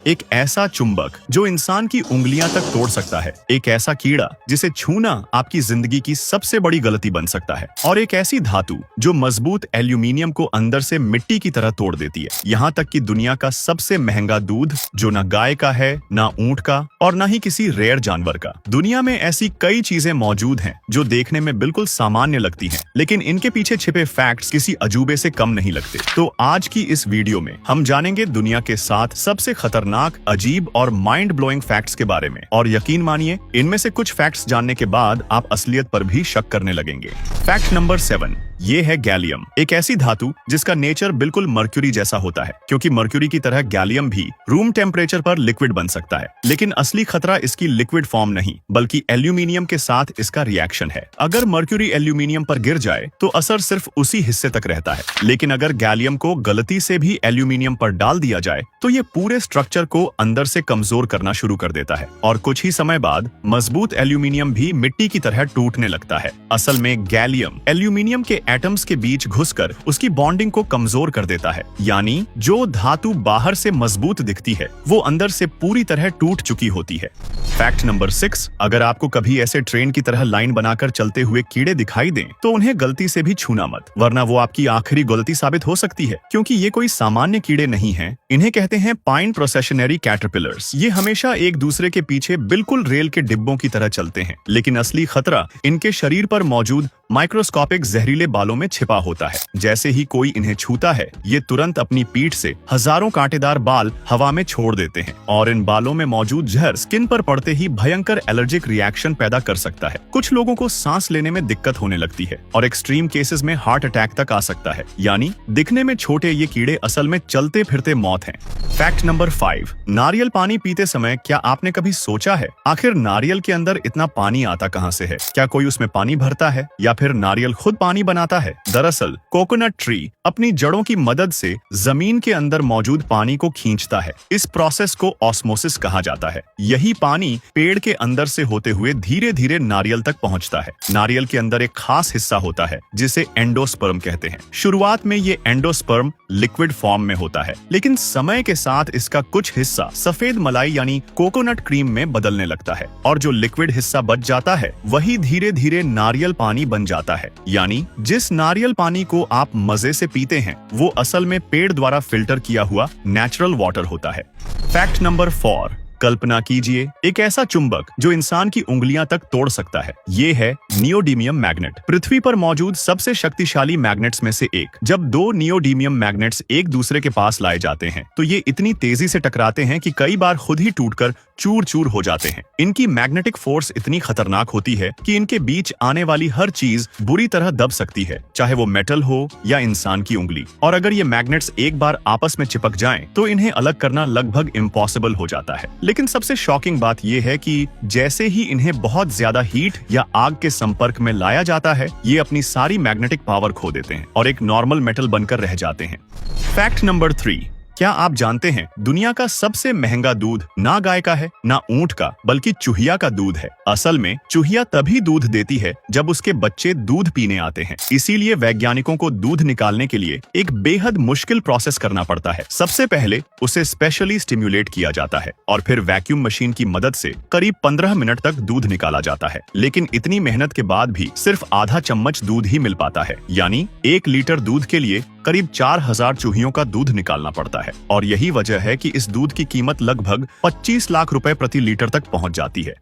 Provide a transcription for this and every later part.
एक ऐसा चुंबक जो इंसान की उंगलियां तक तोड़ सकता है, एक ऐसा कीड़ा जिसे छूना आपकी जिंदगी की सबसे बड़ी गलती बन सकता है, और एक ऐसी धातु जो मजबूत एल्यूमिनियम को अंदर से मिट्टी की तरह तोड़ देती है। यहाँ तक कि दुनिया का सबसे महंगा दूध जो न गाय का है, न ऊंट का और न ही किसी रेयर जानवर का। दुनिया में ऐसी कई चीजें मौजूद हैं जो देखने में बिल्कुल सामान्य लगती हैं, लेकिन इनके पीछे छिपे फैक्ट्स किसी अजूबे से कम नहीं लगते। तो आज की इस वीडियो में हम जानेंगे दुनिया के 7 सबसे खतरनाक, अजीब और माइंड ब्लोइंग फैक्ट्स के बारे में, और यकीन मानिए इनमें से कुछ फैक्ट्स जानने के बाद आप असलियत पर भी शक करने लगेंगे। फैक्ट नंबर 7, ये है गैलियम, एक ऐसी धातु जिसका नेचर बिल्कुल मर्क्यूरी जैसा होता है, क्योंकि मर्क्यूरी की तरह गैलियम भी रूम टेम्परेचर पर लिक्विड बन सकता है। लेकिन असली खतरा इसकी लिक्विड फॉर्म नहीं, बल्कि एल्यूमिनियम के साथ इसका रिएक्शन है। अगर मर्क्यूरी एल्यूमिनियम पर गिर जाए तो असर सिर्फ उसी हिस्से तक रहता है, लेकिन अगर गैलियम को गलती से भी एल्यूमिनियम पर डाल दिया जाए तो ये पूरे स्ट्रक्चर को अंदर से कमजोर करना शुरू कर देता है, और कुछ ही समय बाद मजबूत एल्यूमिनियम भी मिट्टी की तरह टूटने लगता है। असल में गैलियम एल्यूमिनियम के एटम्स के बीच घुसकर उसकी बॉन्डिंग को कमजोर कर देता है, यानी जो धातु बाहर से मजबूत दिखती है वो अंदर से पूरी तरह टूट चुकी होती है। फैक्ट नंबर 6, अगर आपको कभी ऐसे ट्रेन की तरह लाइन बनाकर चलते हुए कीड़े दिखाई दें तो उन्हें गलती से भी छूना मत, वरना वो आपकी आखिरी गलती साबित हो सकती है, क्योंकि ये कोई सामान्य कीड़े नहीं हैं। इन्हें कहते हैं पाइन प्रोसेशनरी कैटरपिलर्स। ये हमेशा एक दूसरे के पीछे बिल्कुल रेल के डिब्बों की तरह चलते हैं, लेकिन असली खतरा इनके शरीर पर मौजूद माइक्रोस्कोपिक जहरीले बालों में छिपा होता है। जैसे ही कोई इन्हें छूता है, ये तुरंत अपनी पीठ से हजारों कांटेदार बाल हवा में छोड़ देते हैं, और इन बालों में मौजूद जहर स्किन पर पड़ते ही भयंकर एलर्जिक रिएक्शन पैदा कर सकता है। कुछ लोगों को सांस लेने में दिक्कत होने लगती है, और एक्सट्रीम केसेस में हार्ट अटैक तक आ सकता है। यानी दिखने में छोटे ये कीड़े असल में चलते फिरते मौत हैं। फैक्ट नंबर 5, नारियल पानी पीते समय क्या आपने कभी सोचा है आखिर नारियल के अंदर इतना पानी आता कहां से है? क्या कोई उसमें पानी भरता है या फिर नारियल खुद पानी बनाता है? दरअसल कोकोनट ट्री अपनी जड़ों की मदद से जमीन के अंदर मौजूद पानी को खींचता है। इस प्रोसेस को ऑस्मोसिस कहा जाता है। यही पानी पेड़ के अंदर से होते हुए धीरे धीरे नारियल तक पहुंचता है। नारियल के अंदर एक खास हिस्सा होता है जिसे एंडोस्पर्म कहते हैं। शुरुआत में ये एंडोस्पर्म लिक्विड फॉर्म में होता है, लेकिन समय के साथ इसका कुछ हिस्सा सफेद मलाई यानी कोकोनट क्रीम में बदलने लगता है, और जो लिक्विड हिस्सा बच जाता है वही धीरे धीरे नारियल पानी बन जाता है। यानी जिस नारियल पानी को आप मजे से पीते हैं वो असल में पेड़ द्वारा फिल्टर किया हुआ नेचुरल वाटर होता है। फैक्ट नंबर 4, कल्पना कीजिए एक ऐसा चुंबक जो इंसान की उंगलियां तक तोड़ सकता है। ये है नियोडीमियम मैग्नेट, पृथ्वी पर मौजूद सबसे शक्तिशाली मैग्नेट्स में से एक। जब 2 नियोडीमियम मैग्नेट्स एक दूसरे के पास लाए जाते हैं तो ये इतनी तेजी से टकराते हैं कि कई बार खुद ही टूटकर चूर चूर हो जाते हैं। इनकी मैग्नेटिक फोर्स इतनी खतरनाक होती है कि इनके बीच आने वाली हर चीज बुरी तरह दब सकती है, चाहे वो मेटल हो या इंसान की उंगली। और अगर ये मैग्नेट्स एक बार आपस में चिपक जाएं तो इन्हें अलग करना लगभग इम्पॉसिबल हो जाता है। लेकिन सबसे शॉकिंग बात यह है कि जैसे ही इन्हें बहुत ज्यादा हीट या आग के संपर्क में लाया जाता है, ये अपनी सारी मैग्नेटिक पावर खो देते हैं और एक नॉर्मल मेटल बनकर रह जाते हैं। फैक्ट नंबर 3, क्या आप जानते हैं दुनिया का सबसे महंगा दूध ना गाय का है ना ऊंट का, बल्कि चूहिया का दूध है। असल में चूहिया तभी दूध देती है जब उसके बच्चे दूध पीने आते हैं। इसीलिए वैज्ञानिकों को दूध निकालने के लिए एक बेहद मुश्किल प्रोसेस करना पड़ता है। सबसे पहले उसे स्पेशली स्टिम्युलेट किया जाता है और फिर वैक्यूम मशीन की मदद से करीब 15 मिनट तक दूध निकाला जाता है। लेकिन इतनी मेहनत के बाद भी सिर्फ आधा चम्मच दूध ही मिल पाता है, यानी 1 लीटर दूध के लिए करीब 4000 चूहियों का दूध निकालना पड़ता है। और यही वजह है कि इस दूध की कीमत लगभग 25 लाख रुपए प्रति लीटर तक पहुंच जाती है।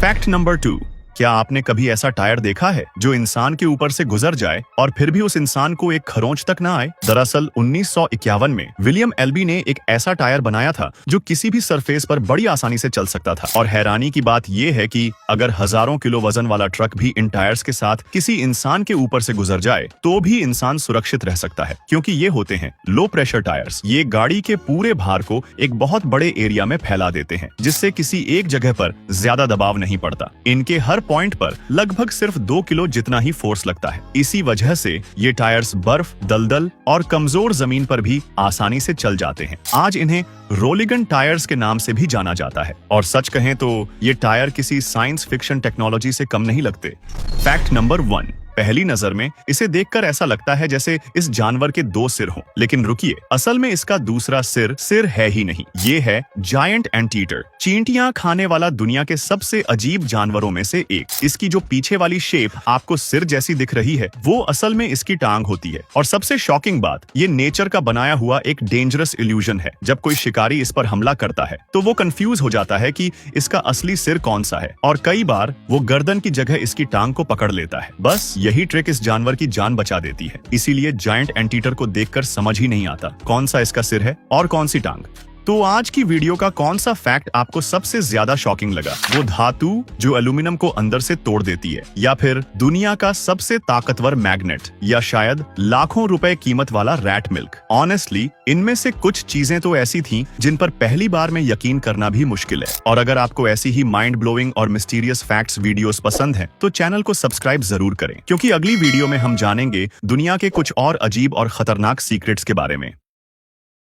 फैक्ट नंबर 2, क्या आपने कभी ऐसा टायर देखा है जो इंसान के ऊपर से गुजर जाए और फिर भी उस इंसान को एक खरोंच तक ना आए? दरअसल 1951 में विलियम एल्बी ने एक ऐसा टायर बनाया था जो किसी भी सरफेस पर बड़ी आसानी से चल सकता था। और हैरानी की बात यह है कि अगर हजारों किलो वजन वाला ट्रक भी इन टायर्स के साथ किसी इंसान के ऊपर से गुजर जाए तो भी इंसान सुरक्षित रह सकता है, क्योंकि ये होते हैं लो प्रेशर टायर्स। ये गाड़ी के पूरे भार को एक बहुत बड़े एरिया में फैला देते हैं, जिससे किसी एक जगह पर ज्यादा दबाव नहीं पड़ता। इनके हर पॉइंट पर लगभग सिर्फ 2 किलो जितना ही फोर्स लगता है। इसी वजह से ये टायर्स बर्फ, दलदल और कमजोर जमीन पर भी आसानी से चल जाते हैं। आज इन्हें रोलिगन टायर्स के नाम से भी जाना जाता है, और सच कहें तो ये टायर किसी साइंस फिक्शन टेक्नोलॉजी से कम नहीं लगते। फैक्ट नंबर 1, पहली नजर में इसे देखकर ऐसा लगता है जैसे इस जानवर के दो सिर हों, लेकिन रुकिए, असल में इसका दूसरा सिर है ही नहीं। ये है जायंट एंटीटर, चींटियां खाने वाला दुनिया के सबसे अजीब जानवरों में से एक। इसकी जो पीछे वाली शेप आपको सिर जैसी दिख रही है, वो असल में इसकी टांग होती है। और सबसे शॉकिंग बात, ये नेचर का बनाया हुआ एक डेंजरस इल्यूजन है। जब कोई शिकारी इस पर हमला करता है तो वो कंफ्यूज हो जाता है कि इसका असली सिर कौन सा है, और कई बार वो गर्दन की जगह इसकी टांग को पकड़ लेता है। बस यही ट्रिक इस जानवर की जान बचा देती है। इसीलिए जायंट एंटीटर को देखकर समझ ही नहीं आता कौन सा इसका सिर है और कौन सी टांग। तो आज की वीडियो का कौन सा फैक्ट आपको सबसे ज्यादा शॉकिंग लगा? वो धातु जो एल्यूमिनियम को अंदर से तोड़ देती है, या फिर दुनिया का सबसे ताकतवर मैग्नेट, या शायद लाखों रुपए कीमत वाला रैट मिल्क? ऑनेस्टली इनमें से कुछ चीजें तो ऐसी थीं जिन पर पहली बार में यकीन करना भी मुश्किल है। और अगर आपको ऐसी ही माइंड ब्लोइंग और मिस्टीरियस फैक्ट्स वीडियोस पसंद हैं, तो चैनल को सब्सक्राइब जरूर करें, क्योंकि अगली वीडियो में हम जानेंगे दुनिया के कुछ और अजीब और खतरनाक सीक्रेट्स के बारे में।